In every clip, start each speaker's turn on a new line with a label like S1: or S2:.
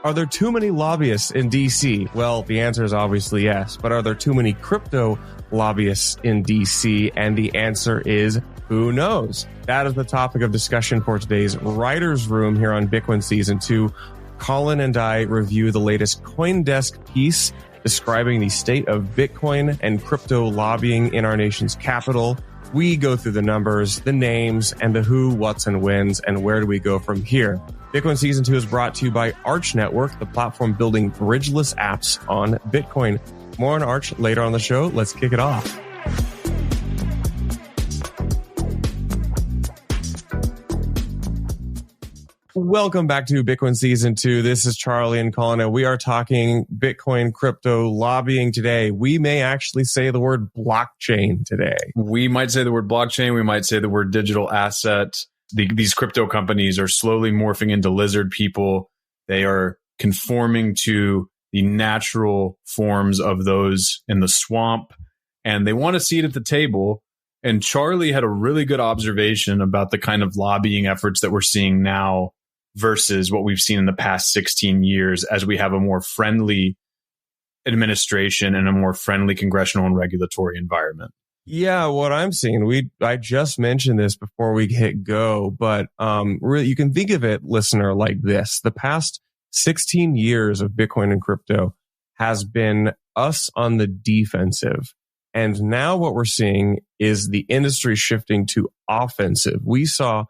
S1: Are there too many lobbyists in DC? Well, the answer is obviously yes. But are there too many crypto lobbyists in DC? And the answer is who knows? That is the topic of discussion for today's Writer's Room here on Bitcoin Season 2. Colin and I review the latest CoinDesk piece describing the state of Bitcoin and crypto lobbying in our nation's capital. We go through the numbers, the names, and the who, what's, and whens, and where do we go from here. Bitcoin Season 2 is brought to you by Arch Network, the platform building bridgeless apps on Bitcoin. More on Arch later on the show. Let's kick it off. Welcome back to Bitcoin Season 2. This is Charlie and Colin, and we are talking Bitcoin crypto lobbying today. We may actually say the word blockchain today.
S2: We might say the word blockchain. We might say the word digital asset. These crypto companies are slowly morphing into lizard people. They are conforming to the natural forms of those in the swamp, and they want a seat at the table. And Charlie had a really good observation about the kind of lobbying efforts that we're seeing now versus what we've seen in the past 16 years as we have a more friendly administration and a more friendly congressional and regulatory environment.
S1: Yeah, what I'm seeing, I just mentioned this before we hit go, but really, you can think of it, listener, like this. The past 16 years of Bitcoin and crypto has been us on the defensive. And now what we're seeing is the industry shifting to offensive. We saw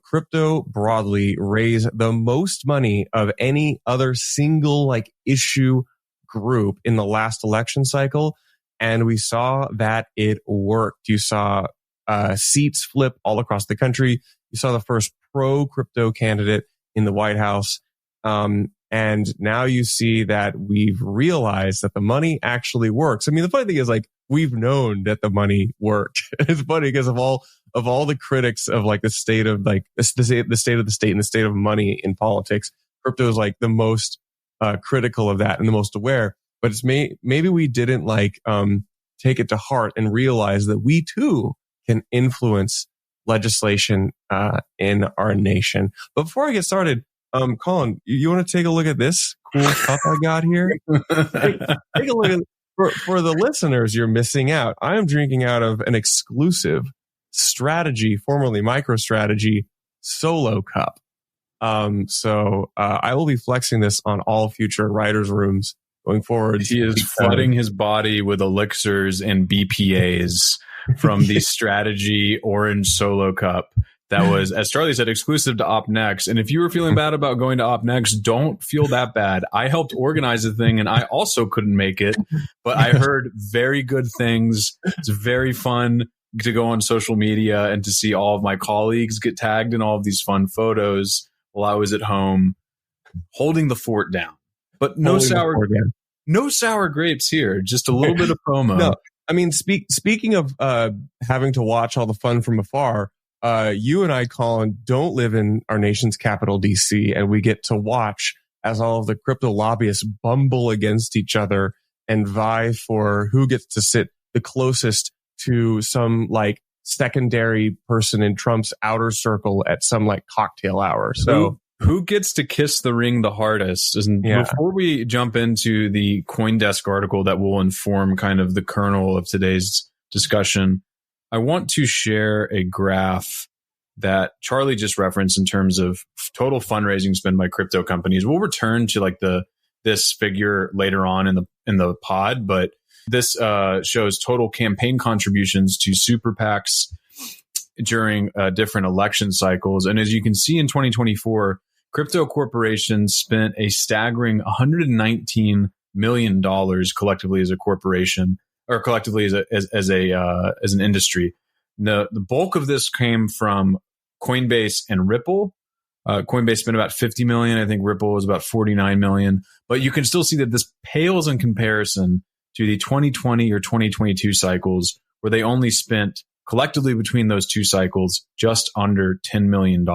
S1: crypto broadly raise the most money of any other single issue group in the last election cycle. And we saw that it worked. You saw seats flip all across the country. You saw the first pro-crypto candidate in the White House. And now you see that we've realized that the money actually works. I mean, the funny thing is, we've known that the money worked. It's funny because of all the critics of the state of the state of the state and the state of money in politics, crypto is the most critical of that and the most aware. But it's maybe we didn't take it to heart and realize that we too can influence legislation in our nation. But before I get started, Colin, you want to take a look at this cool cup I got here? Take a look at for the listeners. You're missing out. I am drinking out of an exclusive Strategy, formerly MicroStrategy, solo cup. So I will be flexing this on all future writers' rooms going forward.
S2: He is flooding his body with elixirs and BPAs from the Strategy Orange Solo Cup that was, as Charlie said, exclusive to OpNext. And if you were feeling bad about going to OpNext, don't feel that bad. I helped organize the thing, and I also couldn't make it, but I heard very good things. It's very fun to go on social media and to see all of my colleagues get tagged in all of these fun photos while I was at home holding the fort down. But no sour grapes here. Just a little bit of FOMO.
S1: No, I mean, speaking of having to watch all the fun from afar, you and I, Colin, don't live in our nation's capital, DC, and we get to watch as all of the crypto lobbyists bumble against each other and vie for who gets to sit the closest to some secondary person in Trump's outer circle at some cocktail hour. So
S2: who gets to kiss the ring the hardest? Before we jump into the CoinDesk article that will inform kind of the kernel of today's discussion, I want to share a graph that Charlie just referenced in terms of total fundraising spend by crypto companies. We'll return to this figure later on in the pod, but this shows total campaign contributions to super PACs during different election cycles. And as you can see in 2024, crypto corporations spent a staggering $119 million collectively as a corporation, or collectively as an industry. The bulk of this came from Coinbase and Ripple. Coinbase spent about $50 million. I think Ripple was about $49 million. But you can still see that this pales in comparison to the 2020 or 2022 cycles, where they only spent collectively between those two cycles just under $10 million.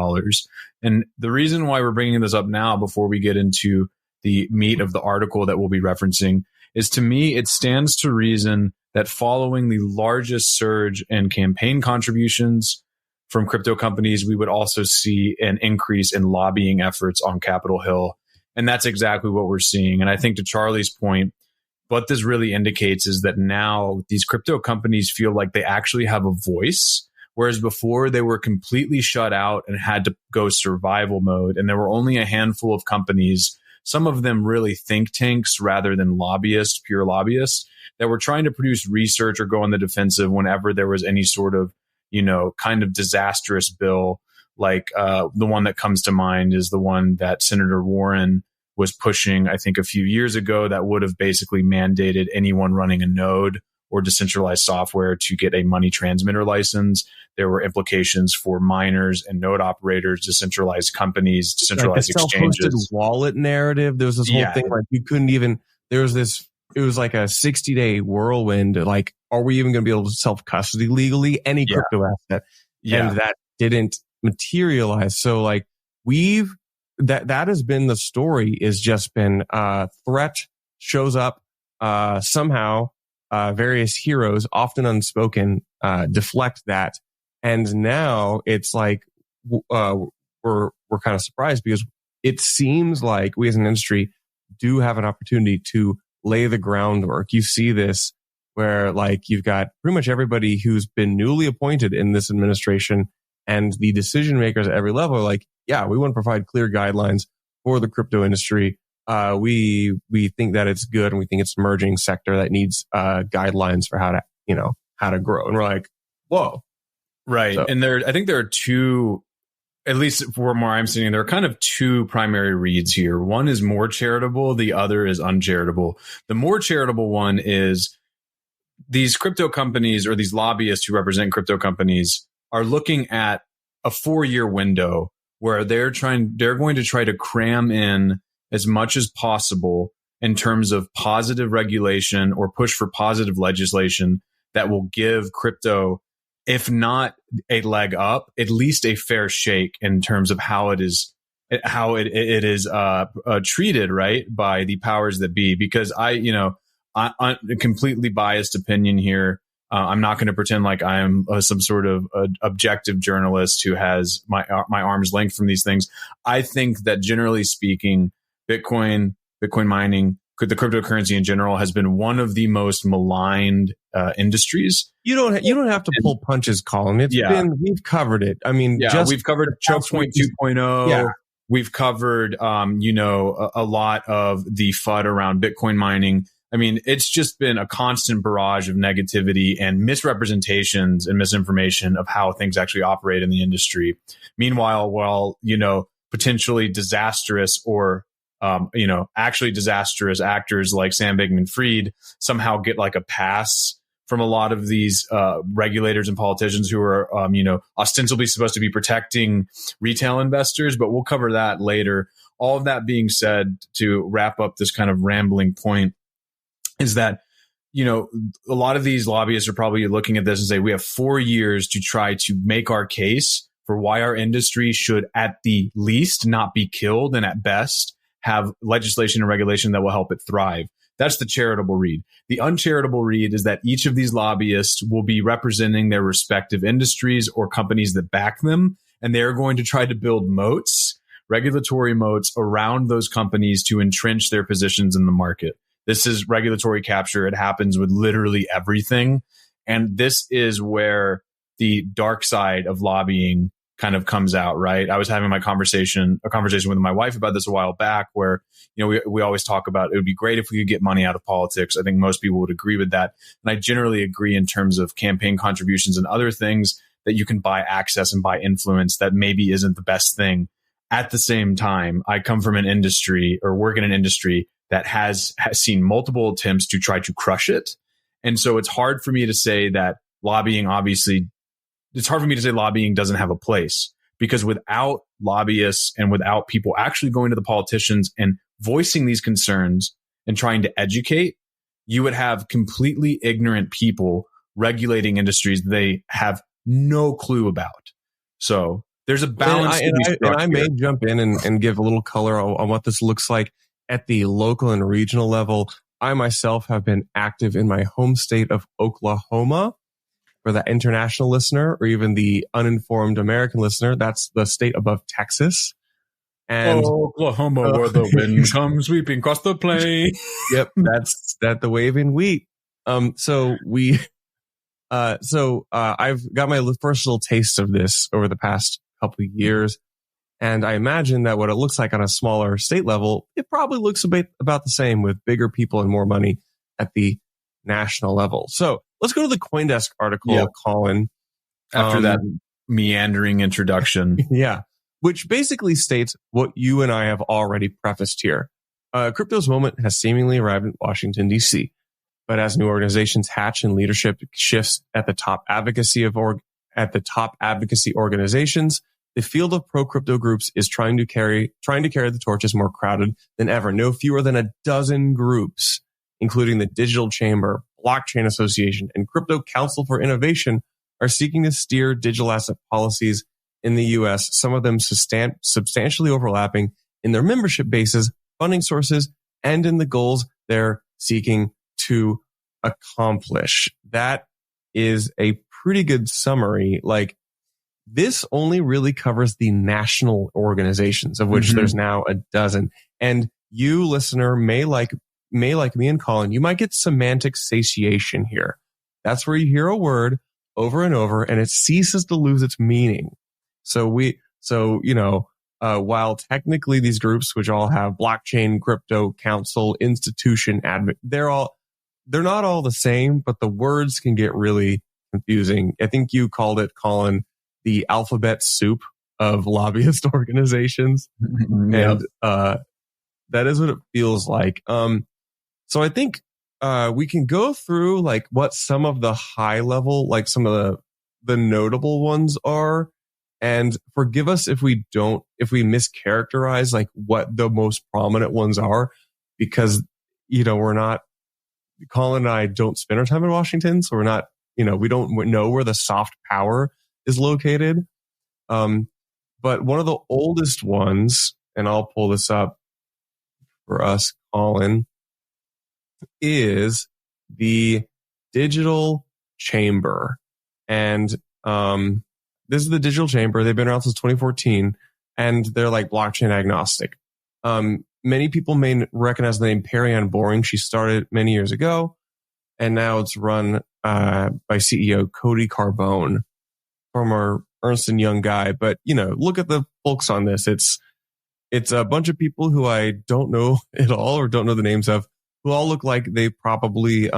S2: And the reason why we're bringing this up now, before we get into the meat of the article that we'll be referencing, is, to me, it stands to reason that following the largest surge in campaign contributions from crypto companies, we would also see an increase in lobbying efforts on Capitol Hill. And that's exactly what we're seeing. And I think to Charlie's point, what this really indicates is that now these crypto companies feel like they actually have a voice, whereas before they were completely shut out and had to go survival mode. And there were only a handful of companies, some of them really think tanks rather than lobbyists, pure lobbyists, that were trying to produce research or go on the defensive whenever there was any sort of, kind of disastrous bill. Like the one that comes to mind is the one that Senator Warren was pushing, I think, a few years ago, that would have basically mandated anyone running a node or decentralized software to get a money transmitter license. There were implications for miners and node operators, decentralized companies, decentralized exchanges.
S1: Self-hosted wallet narrative. There was this whole thing like you couldn't even. There was this. It was like a 60-day whirlwind. Like, are we even going to be able to self-custody legally any crypto asset? And that didn't materialize. So like that has been the story, is just been threat shows up somehow, various heroes, often unspoken, deflect that. And now it's like we're kind of surprised, because it seems like we as an industry do have an opportunity to lay the groundwork. You see this where like you've got pretty much everybody who's been newly appointed in this administration, and the decision makers at every level are like, yeah, we want to provide clear guidelines for the crypto industry. We think that it's good, and we think it's an emerging sector that needs guidelines for how to grow. And we're like, whoa.
S2: Right. So. And I think there are two, at least from where I'm sitting, there are kind of two primary reads here. One is more charitable. The other is uncharitable. The more charitable one is these crypto companies, or these lobbyists who represent crypto companies, are looking at a 4-year window where they're going to try to cram in as much as possible in terms of positive regulation or push for positive legislation that will give crypto, if not a leg up, at least a fair shake in terms of how it is treated, right, by the powers that be. Because I completely biased opinion here. I'm not going to pretend like I am some sort of objective journalist who has my arm's length from these things. I think that generally speaking, Bitcoin mining, the cryptocurrency in general, has been one of the most maligned industries.
S1: You don't have to pull punches, Colin. We've covered it. I mean,
S2: we've covered choke point 2.0. Yeah. We've covered, a lot of the FUD around Bitcoin mining. I mean, it's just been a constant barrage of negativity and misrepresentations and misinformation of how things actually operate in the industry. Meanwhile, while, potentially disastrous or, actually disastrous actors like Sam Bankman-Fried somehow get like a pass from a lot of these regulators and politicians who are, ostensibly supposed to be protecting retail investors. But we'll cover that later. All of that being said, to wrap up this kind of rambling point, is that, a lot of these lobbyists are probably looking at this and say, we have 4 years to try to make our case for why our industry should at the least not be killed, and at best have legislation and regulation that will help it thrive. That's the charitable read. The uncharitable read is that each of these lobbyists will be representing their respective industries or companies that back them, and they're going to try to build moats, regulatory moats around those companies to entrench their positions in the market. This is regulatory capture. It happens with literally everything. And this is where the dark side of lobbying kind of comes out, right? I was having a conversation with my wife about this a while back, where, we always talk about it would be great if we could get money out of politics. I think most people would agree with that. And I generally agree in terms of campaign contributions and other things that you can buy access and buy influence that maybe isn't the best thing. At the same time, I come from an industry, or work in an industry, that has seen multiple attempts to try to crush it. And so it's hard for me to say that lobbying doesn't have a place, because without lobbyists and without people actually going to the politicians and voicing these concerns and trying to educate, you would have completely ignorant people regulating industries they have no clue about. So there's a balance.
S1: And I may jump in and give a little color on what this looks like at the local and regional level. I myself have been active in my home state of Oklahoma. For the international listener, or even the uninformed American listener, that's the state above Texas. And
S2: Oklahoma, where the wind comes sweeping across the plain.
S1: Yep, that's the waving wheat. I've got my first little taste of this over the past couple of years. And I imagine that what it looks like on a smaller state level, it probably looks about the same with bigger people and more money at the national level. So let's go to the CoinDesk article, Colin.
S2: After that meandering introduction.
S1: Yeah, which basically states what you and I have already prefaced here. Crypto's moment has seemingly arrived in Washington, D.C., but as new organizations hatch and leadership shifts at the top advocacy organizations, the field of pro-crypto groups is trying to carry the torch is more crowded than ever. No fewer than a dozen groups, including the Digital Chamber, Blockchain Association, and Crypto Council for Innovation, are seeking to steer digital asset policies in the U.S., some of them substantially overlapping in their membership bases, funding sources, and in the goals they're seeking to accomplish. That is a pretty good summary. Like, this only really covers the national organizations, of which there's now a dozen. And you, listener, may like me and Colin, you might get semantic satiation here. That's where you hear a word over and over and it ceases to lose its meaning. While technically these groups, which all have blockchain, crypto, council, institution, they're not all the same, but the words can get really confusing. I think you called it, Colin, the alphabet soup of lobbyist organizations. And that is what it feels like. So I think we can go through like what some of the high level, like some of the notable ones are. And forgive us if we mischaracterize like what the most prominent ones are, because, Colin and I don't spend our time in Washington. So we're not, we don't know where the soft power is located. But one of the oldest ones, and I'll pull this up for us, Colin, is the Digital Chamber. And this is the Digital Chamber. They've been around since 2014, and they're like blockchain agnostic. Many people may recognize the name Perianne Boring. She started many years ago, and now it's run by CEO Cody Carbone, former Ernst & Young guy. But, look at the folks on this. It's a bunch of people who I don't know at all or don't know the names of, who all look like they probably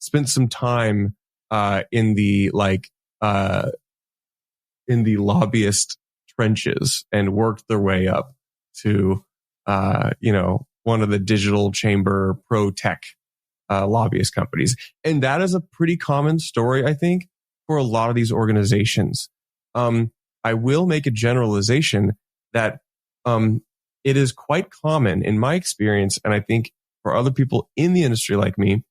S1: spent some time in the lobbyist trenches and worked their way up to one of the Digital Chamber pro tech lobbyist companies. And that is a pretty common story, I think, for a lot of these organizations. I will make a generalization that it is quite common in my experience, and I think for other people in the industry like me,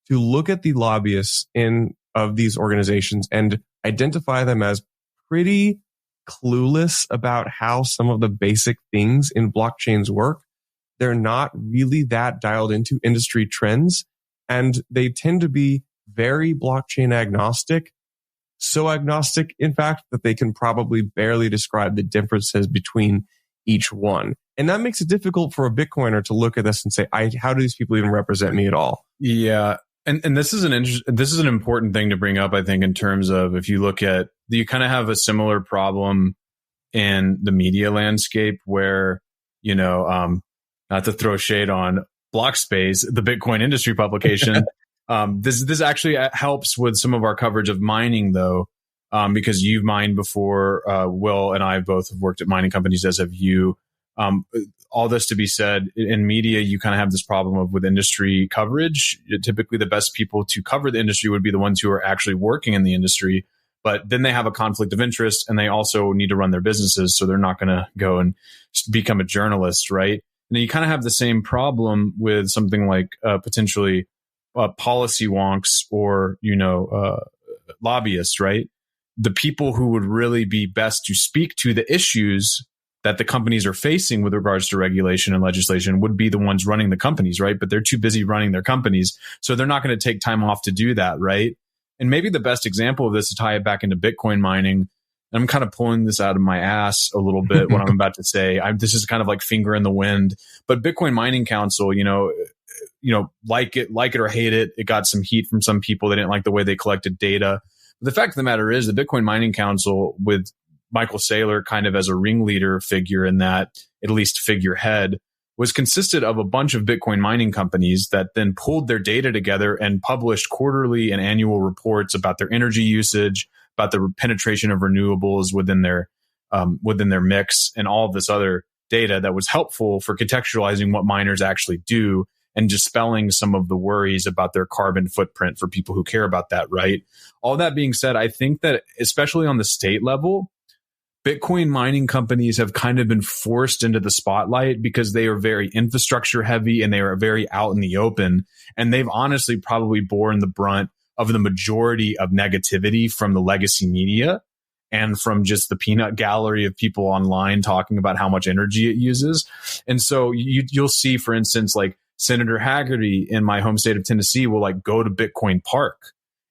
S1: to look at the lobbyists of these organizations and identify them as pretty clueless about how some of the basic things in blockchains work. They're not really that dialed into industry trends, and they tend to be very blockchain agnostic. So agnostic, in fact, that they can probably barely describe the differences between each one. And that makes it difficult for a Bitcoiner to look at this and say, how do these people even represent me at all?
S2: Yeah. And this is an important thing to bring up, I think, in terms of, if you look at, you kind of have a similar problem in the media landscape where, not to throw shade on Blockspace, the Bitcoin industry publication. This actually helps with some of our coverage of mining, though, because you've mined before. Will and I both have worked at mining companies, as have you. All this to be said, in media, you kind of have this problem with industry coverage. Typically, the best people to cover the industry would be the ones who are actually working in the industry. But then they have a conflict of interest, and they also need to run their businesses. So they're not going to go and become a journalist, right? And you kind of have the same problem with something like potentially policy wonks or, lobbyists, right? The people who would really be best to speak to the issues that the companies are facing with regards to regulation and legislation would be the ones running the companies, right? But they're too busy running their companies. So they're not going to take time off to do that, right? And maybe the best example of this, to tie it back into Bitcoin mining, and I'm kind of pulling this out of my ass a little bit, what I'm about to say. This is kind of like finger in the wind, but Bitcoin Mining Council, like it or hate it, it got some heat from some people. They didn't like the way they collected data. But the fact of the matter is the Bitcoin Mining Council, with Michael Saylor kind of as a ringleader figure in that, at least figurehead, was consisted of a bunch of Bitcoin mining companies that then pulled their data together and published quarterly and annual reports about their energy usage, about the penetration of renewables within their mix, and all of this other data that was helpful for contextualizing what miners actually do and dispelling some of the worries about their carbon footprint for people who care about that, right? All that being said, I think that especially on the state level, Bitcoin mining companies have kind of been forced into the spotlight because they are very infrastructure heavy and they are very out in the open. And they've honestly probably borne the brunt of the majority of negativity from the legacy media and from just the peanut gallery of people online talking about how much energy it uses. And so you'll see, for instance, like Senator Haggerty in my home state of Tennessee will like go to Bitcoin Park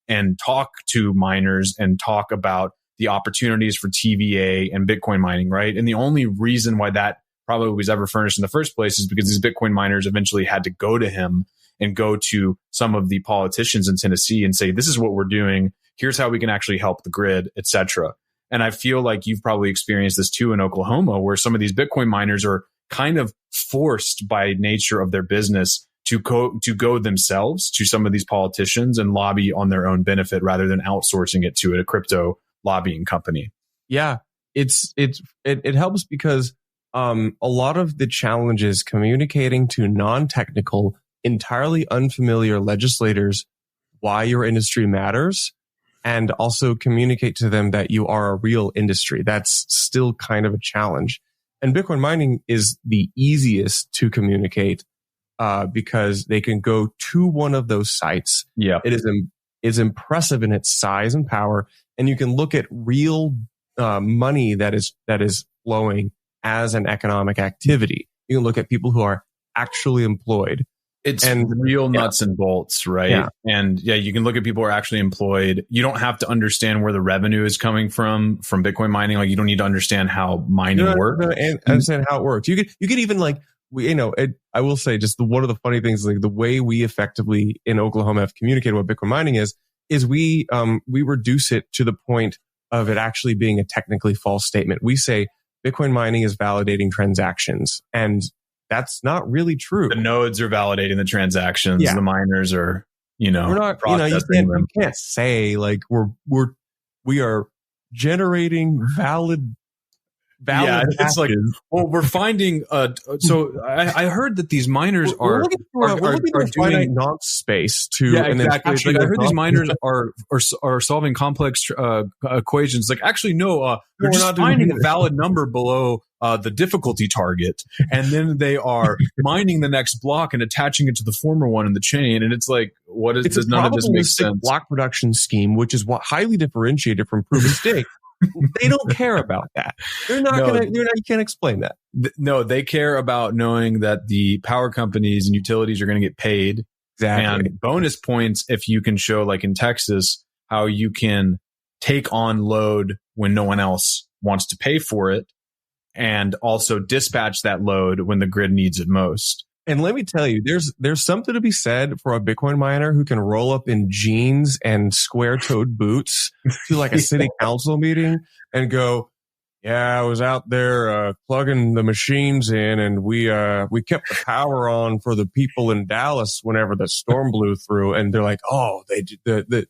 S2: and talk to miners and talk about the opportunities for TVA and Bitcoin mining, right? And the only reason why that probably was ever furnished in the first place is because these Bitcoin miners eventually had to go to him and go to some of the politicians in Tennessee and say, this is what we're doing. Here's how we can actually help the grid, et cetera. And I feel like you've probably experienced this too in Oklahoma, where some of these Bitcoin miners are kind of forced by nature of their business to go themselves to some of these politicians and lobby on their own benefit rather than outsourcing it to a crypto lobbying company.
S1: Yeah, it helps because a lot of the challenges communicating to non-technical, entirely unfamiliar legislators why your industry matters, and also communicate to them that you are a real industry. That's still kind of a challenge. And Bitcoin mining is the easiest to communicate because they can go to one of those sites.
S2: Yeah,
S1: it is impressive in its size and power. And you can look at real money that is flowing as an economic activity. You can look at people who are actually employed.
S2: It's real nuts and bolts, right?
S1: Yeah.
S2: And you can look at people who are actually employed. You don't have to understand where the revenue is coming from Bitcoin mining. Like you don't need to understand how mining works.
S1: Understand how it works. You could even like, I will say just one of the funny things, like the way we effectively in Oklahoma have communicated what Bitcoin mining is we reduce it to the point of it actually being a technically false statement. We say Bitcoin mining is validating transactions, and that's not really true.
S2: The nodes are validating the transactions. Yeah. The miners are,
S1: we're not, you can't say like we are generating valid.
S2: Yeah, it's like, well, we're finding. So I heard that these miners are
S1: doing nonce space to.
S2: Yeah, exactly. Like I heard these miners are solving complex equations. Like actually, no, they're just finding a valid number below the difficulty target, and then they are mining the next block and attaching it to the former one in the chain. And it's like, what is? Does none of this make sense?
S1: Block production scheme, which is what highly differentiated from proof of stake. They don't care about that. They're not you can't explain that.
S2: No, they care about knowing that the power companies and utilities are going to get paid.
S1: Exactly.
S2: And bonus points if you can show, like in Texas, how you can take on load when no one else wants to pay for it, and also dispatch that load when the grid needs it most.
S1: And let me tell you, there's something to be said for a Bitcoin miner who can roll up in jeans and square-toed boots to like a city council meeting and go, yeah, I was out there plugging the machines in, and we kept the power on for the people in Dallas whenever the storm blew through. And they're like, oh, the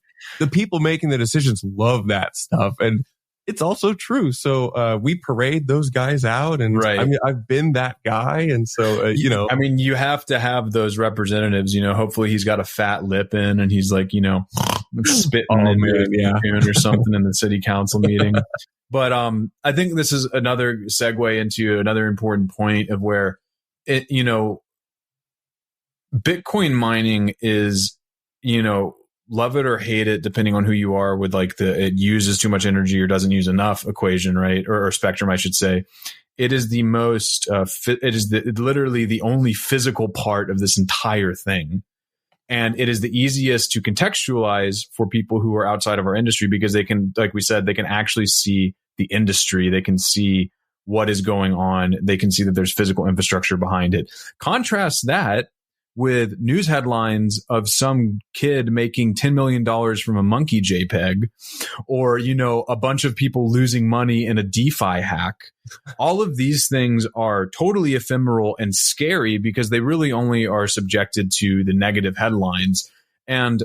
S1: people making the decisions love that stuff. And it's also true. So we parade those guys out, and
S2: right.
S1: I mean, I've been that guy, and so
S2: I mean, you have to have those representatives. Hopefully he's got a fat lip in, and he's like, spitting or something in the city council meeting. But I think this is another segue into another important point of where Bitcoin mining is, love it or hate it, depending on who you are, with like it uses too much energy or doesn't use enough equation, right? Or spectrum, I should say. It is the most, literally the only physical part of this entire thing. And it is the easiest to contextualize for people who are outside of our industry because they can, like we said, they can actually see the industry. They can see what is going on. They can see that there's physical infrastructure behind it. Contrast that with news headlines of some kid making $10 million from a monkey JPEG, or, a bunch of people losing money in a DeFi hack. All of these things are totally ephemeral and scary because they really only are subjected to the negative headlines. And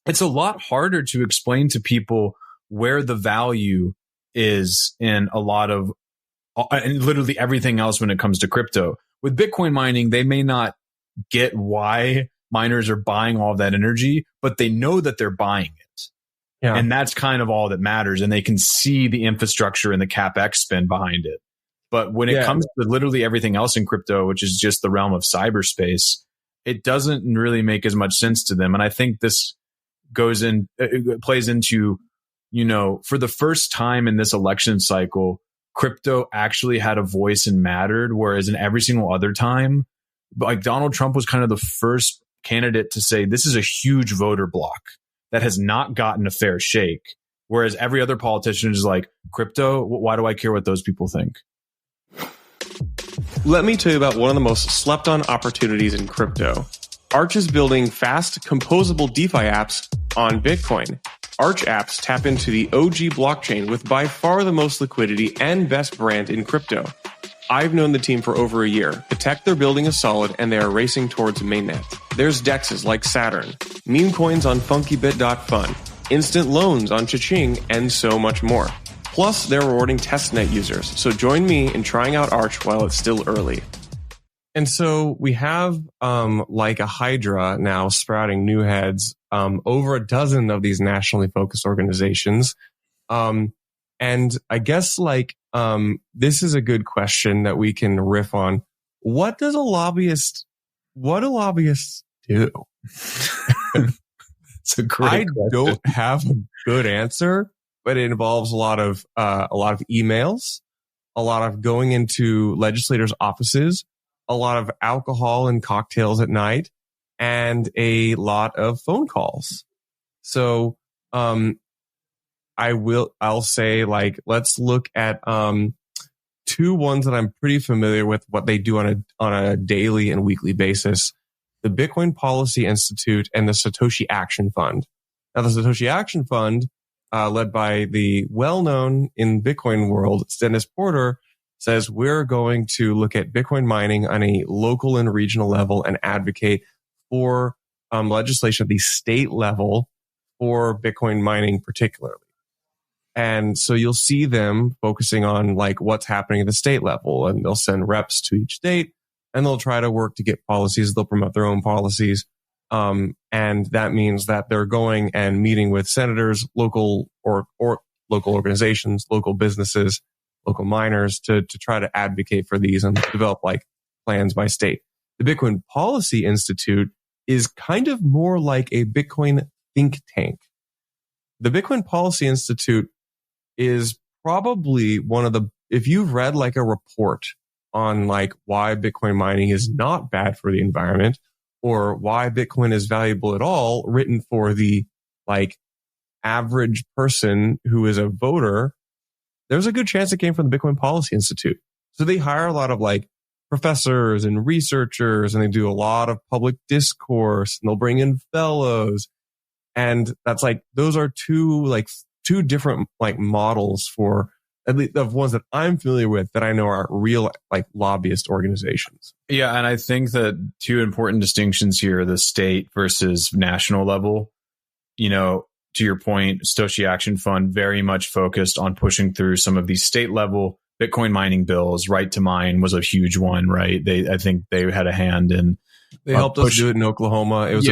S2: it's a lot harder to explain to people where the value is in a lot of, and literally everything else when it comes to crypto. With Bitcoin mining, they may not get why miners are buying all of that energy, but they know that they're buying it. Yeah. And that's kind of all that matters. And they can see the infrastructure and the CapEx spend behind it. But when it comes to literally everything else in crypto, which is just the realm of cyberspace, it doesn't really make as much sense to them. And I think this plays into, for the first time in this election cycle, crypto actually had a voice and mattered. Whereas in every single other time, like Donald Trump was kind of the first candidate to say, this is a huge voter block that has not gotten a fair shake. Whereas every other politician is like, crypto, why do I care what those people think?
S1: Let me tell you about one of the most slept on opportunities in crypto. Arch is building fast, composable DeFi apps on Bitcoin. Arch apps tap into the OG blockchain with by far the most liquidity and best brand in crypto. I've known the team for over a year. The tech they're building is solid, and they are racing towards mainnet. There's DEXs like Saturn, meme coins on FunkyBit.fun, instant loans on Cha-Ching, and so much more. Plus, they're rewarding testnet users. So join me in trying out Arch while it's still early. And so we have like a hydra now sprouting new heads, over a dozen of these nationally focused organizations. And I guess this is a good question that we can riff on. What do lobbyists do?
S2: It's a great question.
S1: Don't have a good answer, but it involves a lot of emails, a lot of going into legislators' offices, a lot of alcohol and cocktails at night, and a lot of phone calls. So, I'll say let's look at, two ones that I'm pretty familiar with what they do on a daily and weekly basis. The Bitcoin Policy Institute and the Satoshi Action Fund. Now, the Satoshi Action Fund, led by the well-known in Bitcoin world, Dennis Porter, says we're going to look at Bitcoin mining on a local and regional level and advocate for legislation at the state level for Bitcoin mining particularly. And so you'll see them focusing on what's happening at the state level, and they'll send reps to each state and they'll try to work to get policies. They'll promote their own policies. And that means that they're going and meeting with senators, local or local organizations, local businesses, local miners to try to advocate for these and develop plans by state. The Bitcoin Policy Institute is kind of more like a Bitcoin think tank. The Bitcoin Policy Institute is probably one of if you've read a report on why Bitcoin mining is not bad for the environment or why Bitcoin is valuable at all, written for the average person who is a voter, there's a good chance it came from the Bitcoin Policy Institute. So they hire a lot of professors and researchers, and they do a lot of public discourse, and they'll bring in fellows. And that's those are two different models for at least of ones that I'm familiar with that I know are real lobbyist organizations.
S2: Yeah, and I think that two important distinctions here: the state versus national level. To your point, Satoshi Action Fund very much focused on pushing through some of these state level Bitcoin mining bills. Right to Mine was a huge one, right? I think they had a hand in.
S1: They helped us do it in Oklahoma. It was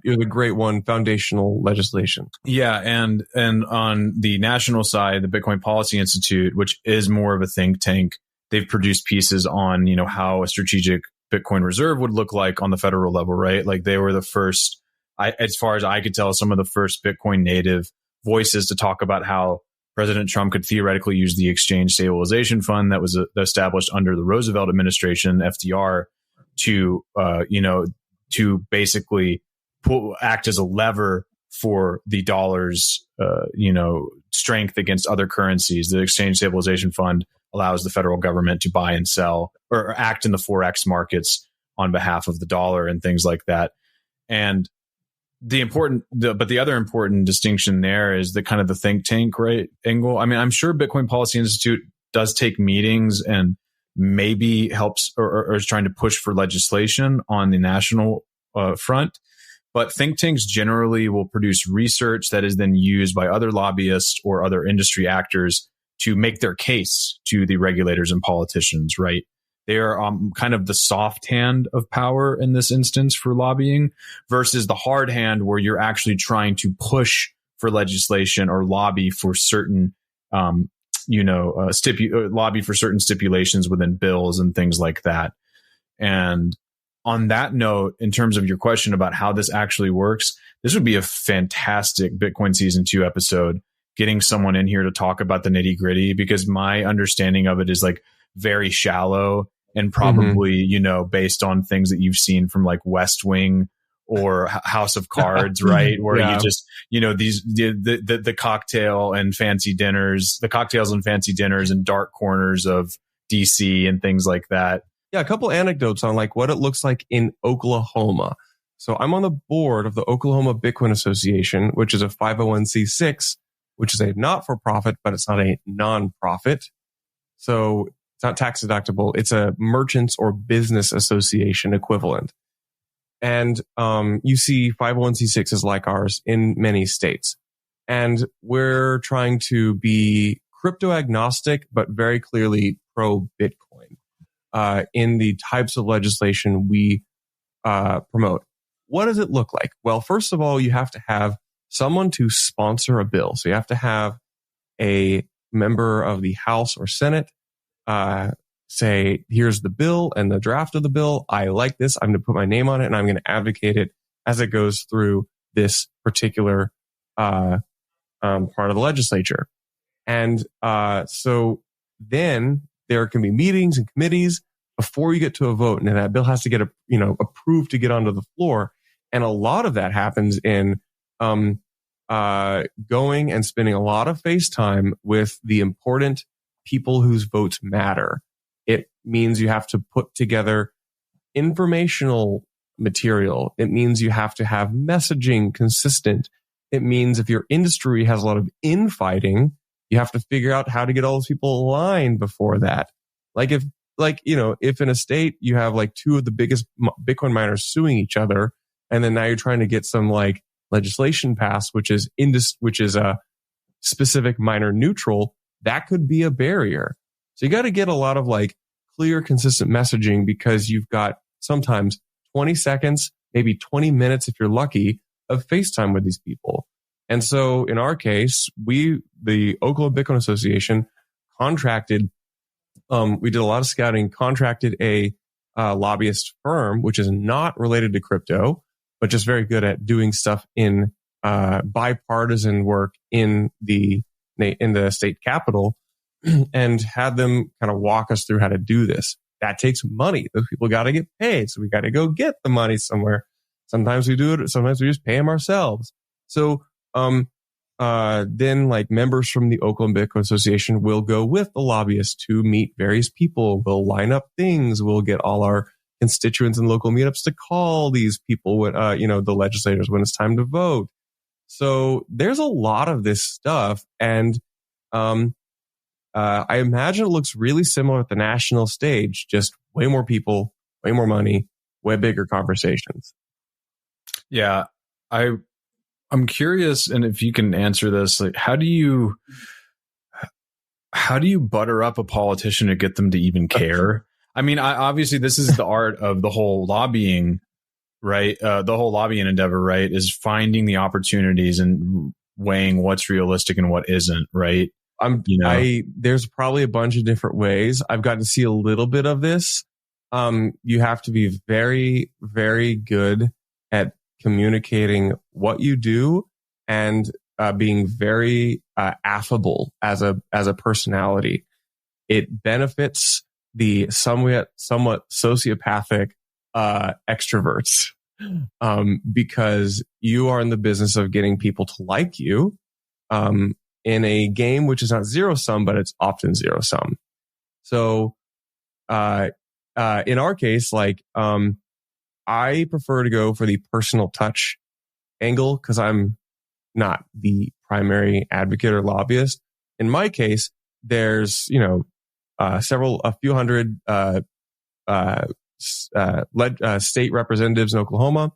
S1: a great one, foundational legislation.
S2: Yeah, and on the national side, the Bitcoin Policy Institute, which is more of a think tank, they've produced pieces on how a strategic Bitcoin reserve would look like on the federal level, right? They were the first, as far as I could tell, some of the first Bitcoin native voices to talk about how President Trump could theoretically use the Exchange Stabilization Fund that was established under the Roosevelt administration, FDR, to basically act as a lever for the dollar's, strength against other currencies. The Exchange Stabilization Fund allows the federal government to buy and sell or act in the Forex markets on behalf of the dollar and things like that. And the other important distinction there is the kind of the think tank, right, angle. I mean, I'm sure Bitcoin Policy Institute does take meetings and maybe helps or is trying to push for legislation on the national front. But think tanks generally will produce research that is then used by other lobbyists or other industry actors to make their case to the regulators and politicians, right? They are kind of the soft hand of power in this instance for lobbying versus the hard hand where you're actually trying to push for legislation or lobby for certain, lobby for certain stipulations within bills and things like that. And on that note, in terms of your question about how this actually works, this would be a fantastic Bitcoin Season 2 episode, getting someone in here to talk about the nitty gritty, because my understanding of it is like very shallow and probably, based on things that you've seen from like West Wing or House of Cards, right? Where you just, the cocktail and fancy dinners, the cocktails and fancy dinners and dark corners of DC and things like that.
S1: Yeah, a couple anecdotes on like what it looks like in Oklahoma. So I'm on the board of the Oklahoma Bitcoin Association, which is a 501c6, which is a not-for-profit, but it's not a non-profit. So it's not tax deductible. It's a merchants or business association equivalent. And you see 501c6s like ours in many states. And we're trying to be crypto agnostic, but very clearly pro-Bitcoin. In the types of legislation we promote. What does it look like? Well, first of all, you have to have someone to sponsor a bill. So you have to have a member of the House or Senate say, here's the bill and the draft of the bill. I like this. I'm going to put my name on it and I'm going to advocate it as it goes through this particular part of the legislature. And so then there can be meetings and committees before you get to a vote, and then that bill has to get approved to get onto the floor. And a lot of that happens in going and spending a lot of face time with the important people whose votes matter. It means you have to put together informational material. It means you have to have messaging consistent. It means if your industry has a lot of infighting, you have to figure out how to get all those people aligned before that. If in a state you have like two of the biggest Bitcoin miners suing each other, and then now you're trying to get some like legislation passed, which is a specific miner neutral, that could be a barrier. So you got to get a lot of like clear, consistent messaging, because you've got sometimes 20 seconds, maybe 20 minutes if you're lucky, of FaceTime with these people. And so in our case, the Oklahoma Bitcoin Association contracted, we did a lot of scouting, contracted a lobbyist firm, which is not related to crypto, but just very good at doing stuff in bipartisan work in the state capitol, and had them kind of walk us through how to do this. That takes money. Those people got to get paid. So we got to go get the money somewhere. Sometimes we do it. Sometimes we just pay them ourselves. So then like members from the Oklahoma Bitcoin Association will go with the lobbyists to meet various people. We'll line up things. We'll get all our constituents and local meetups to call these people when, the legislators when it's time to vote. So there's a lot of this stuff. And, I imagine it looks really similar at the national stage, just way more people, way more money, way bigger conversations.
S2: Yeah. I'm curious, and if you can answer this, like, how do you butter up a politician to get them to even care? I mean, obviously this is the art of the whole lobbying, right? The whole lobbying endeavor, right, is finding the opportunities and weighing what's realistic and what isn't, right?
S1: There's probably a bunch of different ways. I've gotten to see a little bit of this. You have to be very, very good at communicating what you do and being very affable as a personality. It benefits the somewhat sociopathic extroverts. because you are in the business of getting people to like you in a game which is not zero sum, but it's often zero sum. So in our case, like I prefer to go for the personal touch angle because I'm not the primary advocate or lobbyist. In my case, there's, a few hundred state representatives in Oklahoma.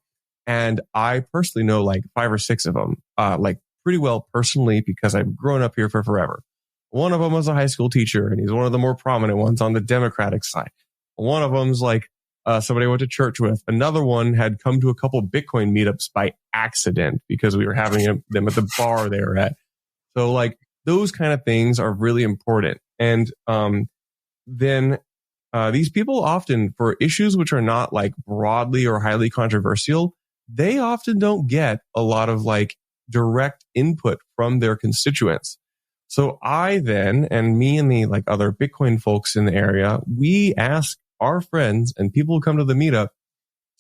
S1: And I personally know like 5 or 6 of them, like pretty well personally because I've grown up here for forever. One of them was a high school teacher and he's one of the more prominent ones on the Democratic side. One of them's like somebody I went to church with. Another one had come to a couple of Bitcoin meetups by accident because we were having them at the bar they were at. So like those kind of things are really important. And then these people often, for issues which are not like broadly or highly controversial, they often don't get a lot of like direct input from their constituents. So I then, and me and the like other Bitcoin folks in the area, we ask our friends and people who come to the meetup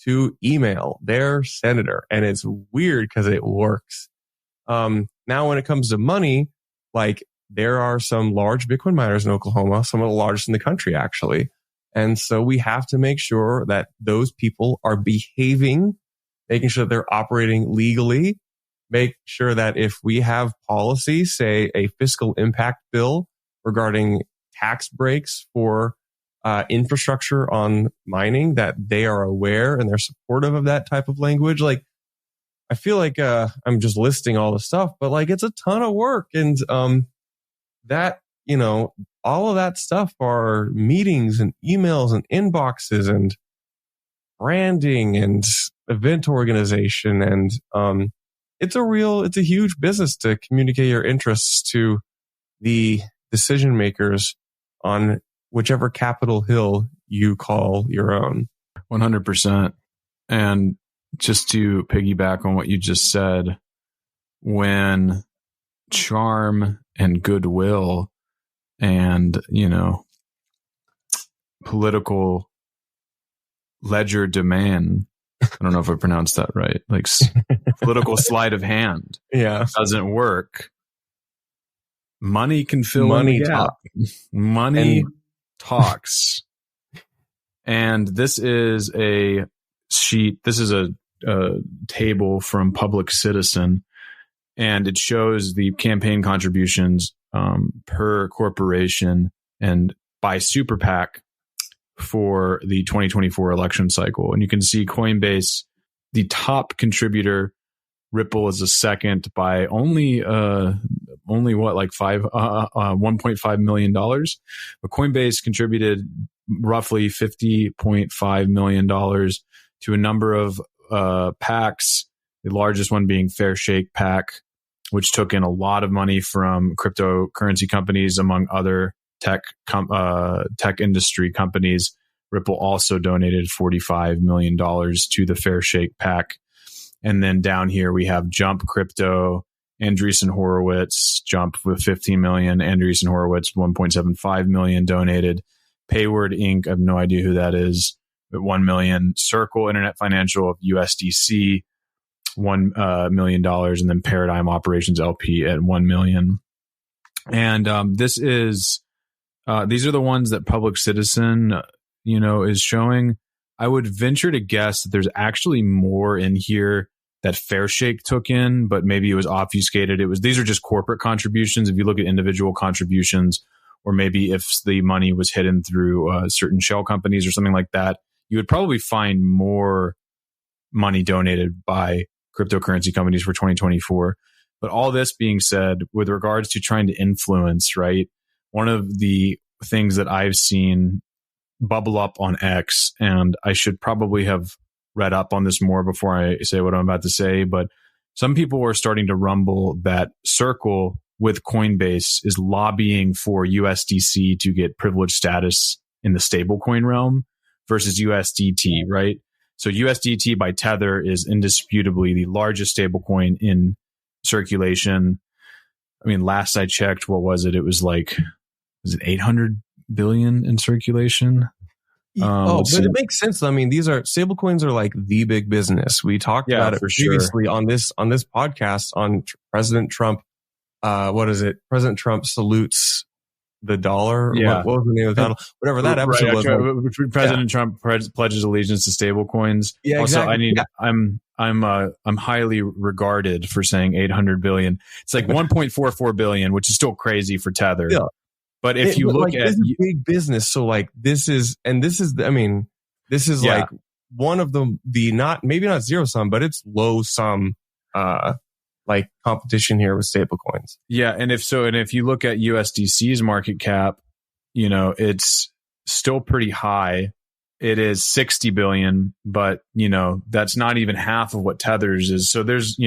S1: to email their senator. And it's weird because it works. Now, when it comes to money, like there are some large Bitcoin miners in Oklahoma, some of the largest in the country, actually. And so we have to make sure that those people are behaving, making sure that they're operating legally, make sure that if we have policy, say a fiscal impact bill regarding tax breaks for infrastructure on mining, that they are aware and they're supportive of that type of language. Like, I feel like I'm just listing all the stuff, but like it's a ton of work. And that, all of that stuff are meetings and emails and inboxes and branding and event organization. And it's a huge business to communicate your interests to the decision makers on whichever Capitol Hill you call your own.
S2: 100%. And just to piggyback on what you just said, when charm and goodwill and, political ledger demand, I don't know if I pronounced that right, like political sleight of hand, doesn't work, money can fill in the gap. Money talks. And this is a sheet. This is a table from Public Citizen, and it shows the campaign contributions per corporation and by super PAC for the 2024 election cycle. And you can see Coinbase, the top contributor. Ripple is a second by only what, like $1.5 million. But Coinbase contributed roughly $50.5 million to a number of PACs, the largest one being Fair Shake PAC, which took in a lot of money from cryptocurrency companies, among other tech industry companies. Ripple also donated $45 million to the Fair Shake PAC. And then down here we have Jump Crypto, Andreessen Horowitz, Jump with 15 million, Andreessen Horowitz 1.75 million donated. Payward Inc., I have no idea who that is, but 1 million. Circle Internet Financial of USDC, $1 million, and then Paradigm Operations LP at 1 million. And these are the ones that Public Citizen, is showing. I would venture to guess that there's actually more in here that Fair Shake took in, but maybe it was obfuscated. These are just corporate contributions. If you look at individual contributions, or maybe if the money was hidden through certain shell companies or something like that, you would probably find more money donated by cryptocurrency companies for 2024. But all this being said, with regards to trying to influence, right? One of the things that I've seen bubble up on X, and I should probably have read up on this more before I say what I'm about to say, but some people were starting to rumble that Circle with Coinbase is lobbying for USDC to get privileged status in the stablecoin realm versus USDT, right? So USDT by Tether is indisputably the largest stablecoin in circulation. I mean, last I checked, what was it? It was 800 billion in circulation?
S1: But it makes sense. I mean, these are stablecoins are like the big business. We talked about it previously on this podcast on President Trump. What is it? President Trump salutes the dollar.
S2: Yeah.
S1: What was the name of the title? Whatever that episode was.
S2: President Trump pledges allegiance to stablecoins.
S1: Yeah,
S2: also,
S1: exactly.
S2: I'm highly regarded for saying 800 billion. It's like 1.44 billion, which is still crazy for Tether. Yeah. But if you look at
S1: this is big business, so like this is like one of the not maybe not zero sum, but it's low sum like competition here with stablecoins.
S2: Yeah, and if you look at USDC's market cap, it's still pretty high. It is 60 billion, but that's not even half of what Tether's is. So there's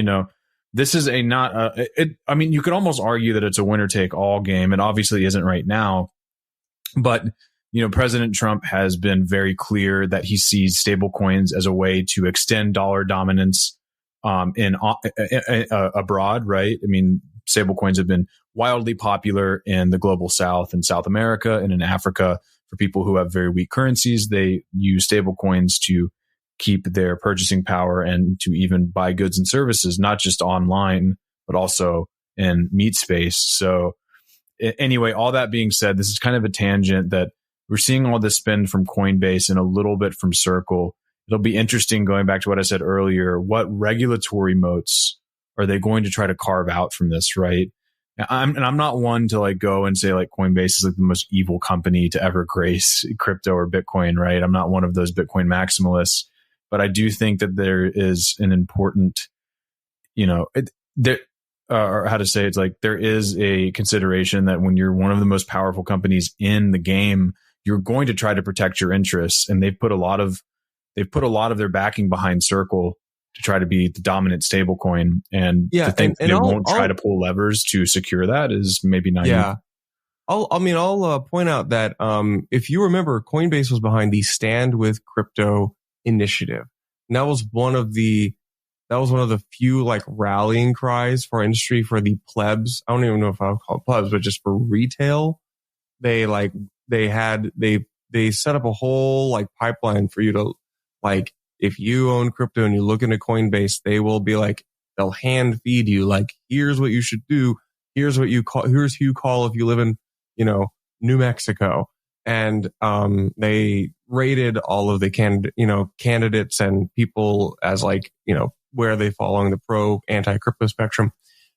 S2: this is you could almost argue that it's a winner take all game. It obviously isn't right now, but President Trump has been very clear that he sees stablecoins as a way to extend dollar dominance in abroad, right? I mean, stablecoins have been wildly popular in the global South and South America and in Africa. For people who have very weak currencies, they use stablecoins to keep their purchasing power and to even buy goods and services, not just online, but also in meat space. So anyway, all that being said, this is kind of a tangent that we're seeing all this spend from Coinbase and a little bit from Circle. It'll be interesting, going back to what I said earlier, what regulatory moats are they going to try to carve out from this, right? I'm not one to like go and say like Coinbase is like the most evil company to ever grace crypto or Bitcoin, right? I'm not one of those Bitcoin maximalists, but I do think that there is an important, or how to say, it's like there is a consideration that when you're one of the most powerful companies in the game, you're going to try to protect your interests, and they've put a lot of their backing behind Circle to try to be the dominant stablecoin, and to think they won't try to pull levers to secure that is maybe naive.
S1: Yeah, I'll point out that if you remember, Coinbase was behind the Stand with Crypto initiative, and that was one of the few like rallying cries for our industry, for the plebs. I don't even know if I'll call it plebs, but just for retail. They set up a whole like pipeline for you to like, if you own crypto and you look into Coinbase, they will be like, they'll hand feed you like, here's what you should do. Here's who you call if you live in, New Mexico. And they rated all of the candidates and people as like, where they fall along the pro anti-crypto spectrum.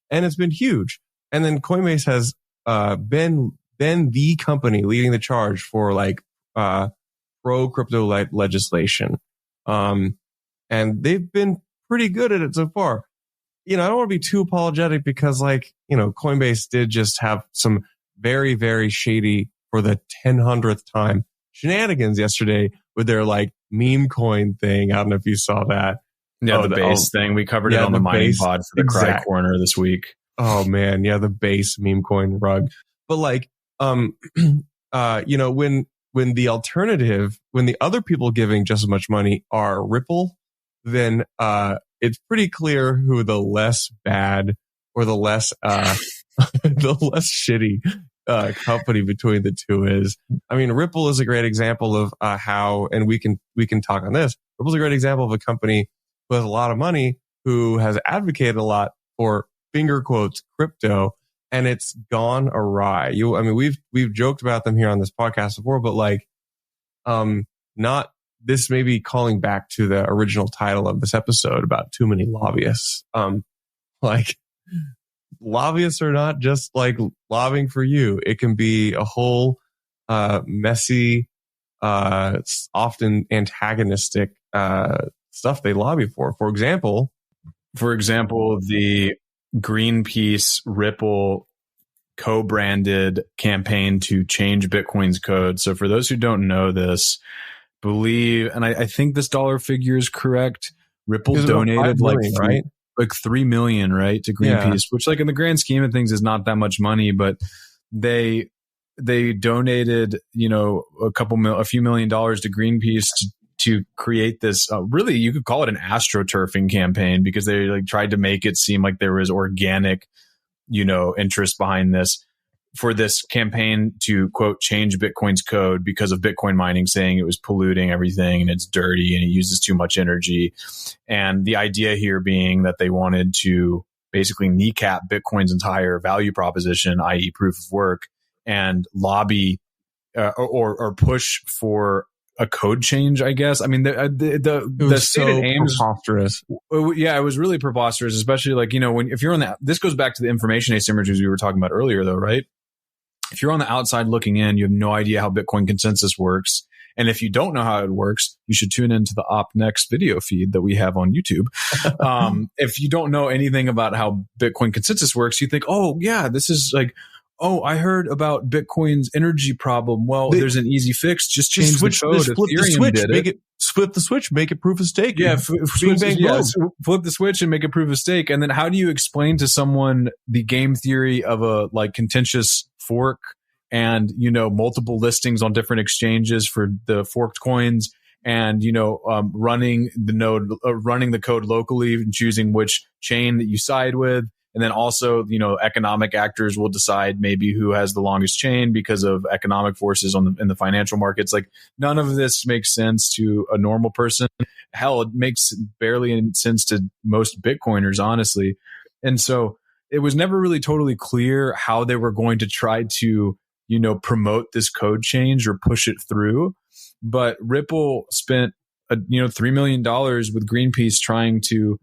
S1: And it's been huge. And then Coinbase has been the company leading the charge for like pro crypto legislation. And they've been pretty good at it so far. I don't want to be too apologetic because Coinbase did just have some very, very shady, for the 100th time, shenanigans yesterday with their like meme coin thing. I don't know if you saw that.
S2: Yeah, the base thing. We covered it on the mining pod for the Cry Corner this week.
S1: Oh man. Yeah. The base meme coin rug. But when the alternative, when the other people giving just as much money are Ripple, then it's pretty clear who the less bad or the less the less shitty company between the two is. I mean, Ripple is a great example of how, and we can talk on this. Ripple's a great example of a company who has a lot of money, who has advocated a lot for finger quotes crypto, and it's gone awry. We've joked about them here on this podcast before, but not this, maybe calling back to the original title of this episode about too many lobbyists. Lobbyists are not just like lobbying for you. It can be a whole messy, often antagonistic stuff they lobby for. For example,
S2: the Greenpeace Ripple co-branded campaign to change Bitcoin's code. So for those who don't know this, and I think this dollar figure is correct, Ripple donated like 3 million, right, to Greenpeace, which like in the grand scheme of things is not that much money, but they donated, a few $1 million to Greenpeace to create this, really, you could call it an astroturfing campaign, because they like tried to make it seem like there was organic, interest behind this. for this campaign to, quote, change Bitcoin's code because of Bitcoin mining, saying it was polluting everything and it's dirty and it uses too much energy. And the idea here being that they wanted to basically kneecap Bitcoin's entire value proposition, i.e. proof of work, and lobby or push for a code change, I guess. I mean, the stated aims,
S1: preposterous.
S2: Yeah, it was really preposterous, especially like, if you're on this goes back to the information asymmetries we were talking about earlier though, right? If you're on the outside looking in, you have no idea how Bitcoin consensus works. And if you don't know how it works, you should tune into the Op Next video feed that we have on YouTube. If you don't know anything about how Bitcoin consensus works, you think, oh yeah, this is like, oh, I heard about Bitcoin's energy problem. Well, there's an easy fix. Just change the code.
S1: Flip the switch, flip the switch, make it proof of stake.
S2: Yeah, flip the switch and make it proof of stake. And then how do you explain to someone the game theory of a like contentious fork and, multiple listings on different exchanges for the forked coins and, running the code locally and choosing which chain that you side with. And then also, economic actors will decide maybe who has the longest chain because of economic forces in the financial markets. Like none of this makes sense to a normal person. Hell, it makes barely sense to most Bitcoiners, honestly. And so it was never really totally clear how they were going to try to, promote this code change or push it through. But Ripple spent, $3 million with Greenpeace trying to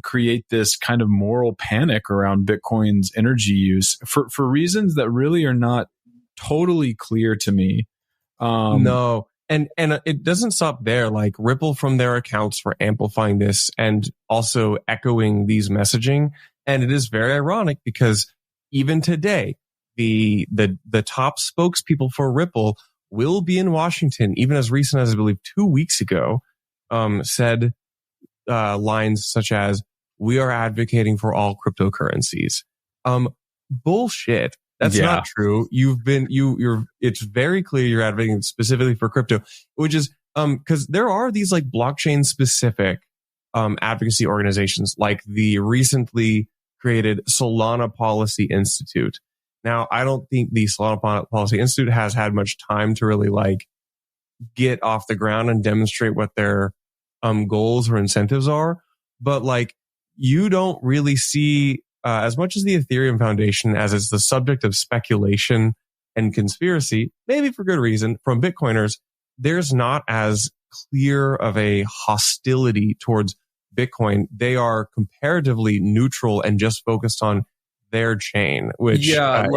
S2: create this kind of moral panic around Bitcoin's energy use for reasons that really are not totally clear to me.
S1: No. And it doesn't stop there. Like Ripple from their accounts were amplifying this and also echoing these messaging. And it is very ironic because even today, the top spokespeople for Ripple will be in Washington, even as recent as I believe 2 weeks ago, said lines such as, "We are advocating for all cryptocurrencies." Bullshit. That's not true. It's very clear you're advocating specifically for crypto, which is, cause there are these like blockchain specific, advocacy organizations like the recently created Solana Policy Institute. Now, I don't think the Solana Policy Institute has had much time to really like get off the ground and demonstrate what their goals or incentives are, but like you don't really see as much as the Ethereum Foundation, as it's the subject of speculation and conspiracy, maybe for good reason, from Bitcoiners, there's not as clear of a hostility towards Bitcoin. They are comparatively neutral and just focused on their chain, which
S2: I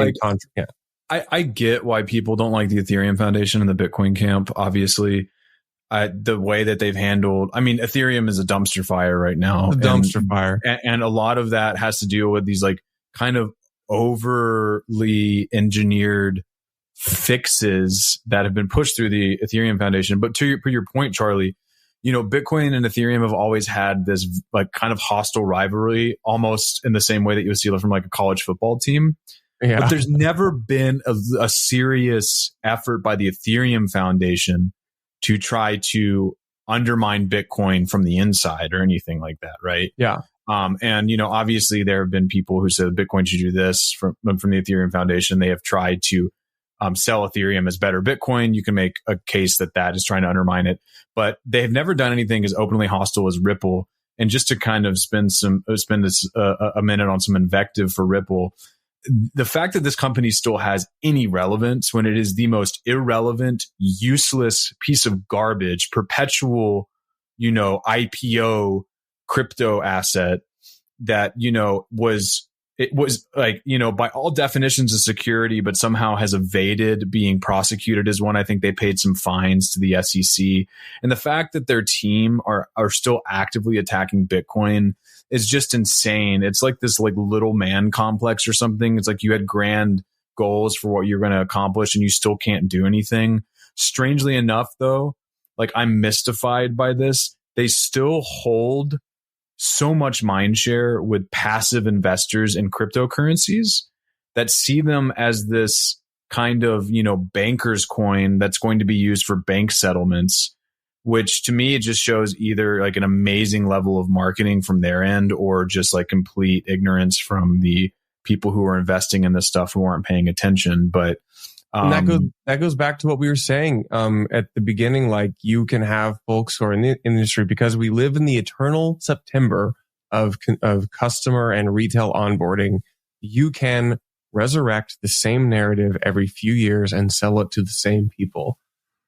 S2: get why people don't like the Ethereum Foundation and the Bitcoin camp. Obviously, the way that they've handled, Ethereum is a dumpster fire right now. And a lot of that has to deal with these like kind of overly engineered fixes that have been pushed through the Ethereum Foundation. But to your point, Charlie, Bitcoin and Ethereum have always had this like kind of hostile rivalry, almost in the same way that you would see from like a college football team. Yeah. But there's never been a serious effort by the Ethereum Foundation to try to undermine Bitcoin from the inside or anything like that, right?
S1: Yeah.
S2: And obviously there have been people who said Bitcoin should do this from the Ethereum Foundation. They have tried to sell Ethereum as better Bitcoin. You can make a case that is trying to undermine it, but they have never done anything as openly hostile as Ripple. And just to kind of spend a minute on some invective for Ripple, the fact that this company still has any relevance when it is the most irrelevant, useless piece of garbage, perpetual, IPO crypto asset that, was like, by all definitions of security, but somehow has evaded being prosecuted as one. I think they paid some fines to the SEC. And the fact that their team are still actively attacking Bitcoin is just insane. It's like this like little man complex or something. It's like you had grand goals for what you're going to accomplish and you still can't do anything. Strangely enough, though, like I'm mystified by this. They still hold so much mind share with passive investors in cryptocurrencies that see them as this kind of, banker's coin that's going to be used for bank settlements, which to me, it just shows either like an amazing level of marketing from their end or just like complete ignorance from the people who are investing in this stuff who aren't paying attention. But
S1: and that goes back to what we were saying at the beginning. Like, you can have folks who are in the industry, because we live in the eternal September of customer and retail onboarding. You can resurrect the same narrative every few years and sell it to the same people.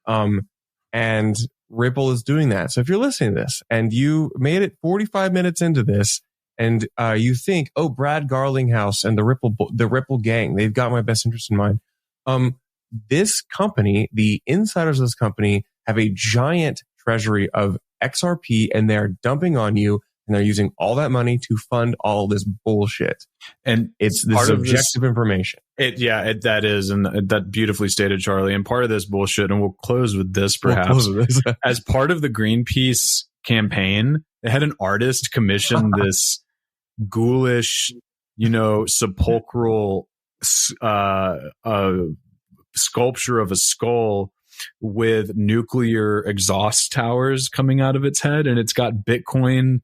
S1: And Ripple is doing that. So if you're listening to this and you made it 45 minutes into this, and you think, oh, Brad Garlinghouse and the Ripple gang, they've got my best interest in mind. This company, the insiders of this company, have a giant treasury of XRP, and they're dumping on you, and they're using all that money to fund all this bullshit. And it's this objective information.
S2: That is, and that beautifully stated, Charlie. And part of this bullshit, and we'll close with this perhaps, as part of the Greenpeace campaign, they had an artist commission this ghoulish, sepulchral sculpture of a skull with nuclear exhaust towers coming out of its head, and it's got Bitcoin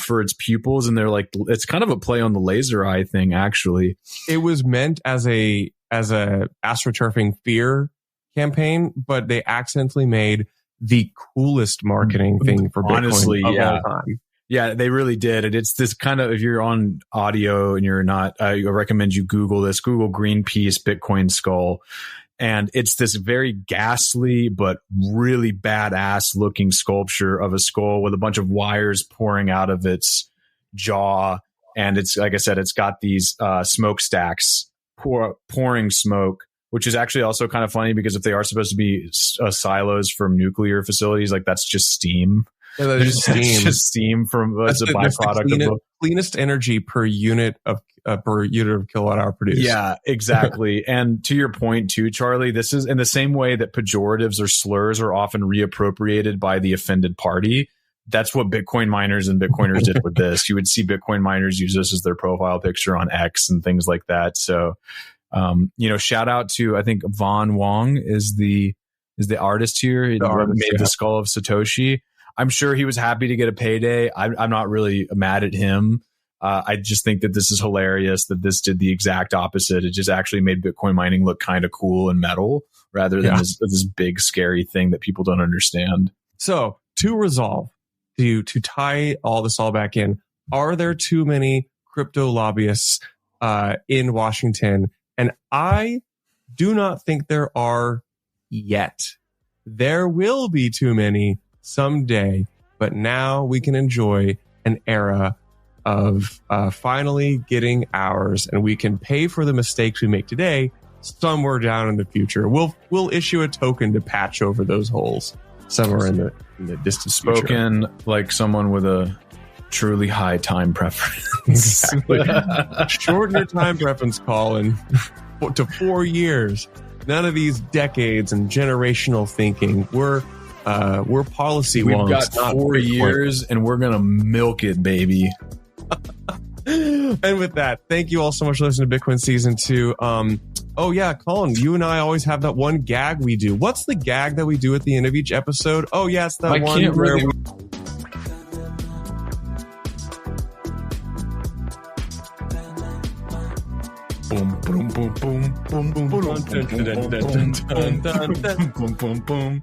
S2: for its pupils, and they're like, it's kind of a play on the laser eye thing. Actually, it
S1: was meant as a astroturfing fear campaign, but they accidentally made the coolest marketing thing for Bitcoin of all time.
S2: Yeah, they really did. And it's this kind of, if you're on audio and you're not, I recommend you Google this. Google Greenpeace Bitcoin skull. And it's this very ghastly but really badass looking sculpture of a skull with a bunch of wires pouring out of its jaw. And it's, like I said, it's got these smokestacks pouring smoke, which is actually also kind of funny, because if they are supposed to be silos from nuclear facilities, like, that's just steam.
S1: Yeah, that's
S2: just steam from as a byproduct of
S1: cleanest energy per unit of kilowatt hour produced.
S2: Yeah, exactly. And to your point too, Charlie, this is in the same way that pejoratives or slurs are often reappropriated by the offended party. That's what Bitcoin miners and Bitcoiners did with this. You would see Bitcoin miners use this as their profile picture on X and things like that. So, shout out to, I think Von Wong is the artist here. He made the skull of Satoshi. I'm sure he was happy to get a payday. I'm not really mad at him. I just think that this is hilarious that this did the exact opposite. It just actually made Bitcoin mining look kind of cool and metal, rather than this big scary thing that people don't understand.
S1: So to resolve, to tie all this back in, are there too many crypto lobbyists in Washington? And I do not think there are yet. There will be too many someday, but now we can enjoy an era of finally getting ours, and we can pay for the mistakes we make today somewhere down in the future. We'll issue a token to patch over those holes somewhere in the distant future.
S2: Spoken like someone with a truly high time preference.
S1: Exactly. Shorten your time preference, Colin, to 4 years. None of these decades and generational thinking. We're policy wonks.
S2: We've got 4 years, and we're gonna milk it, baby.
S1: And with that, thank you all so much for listening to Bitcoin Season 2. Oh yeah, Colin, you and I always have that one gag we do. What's the gag that we do at the end of each episode? Oh yeah, it's that one where we...
S2: Boom, boom, boom, boom, boom, boom, boom, boom, boom, boom, boom, boom, boom, boom.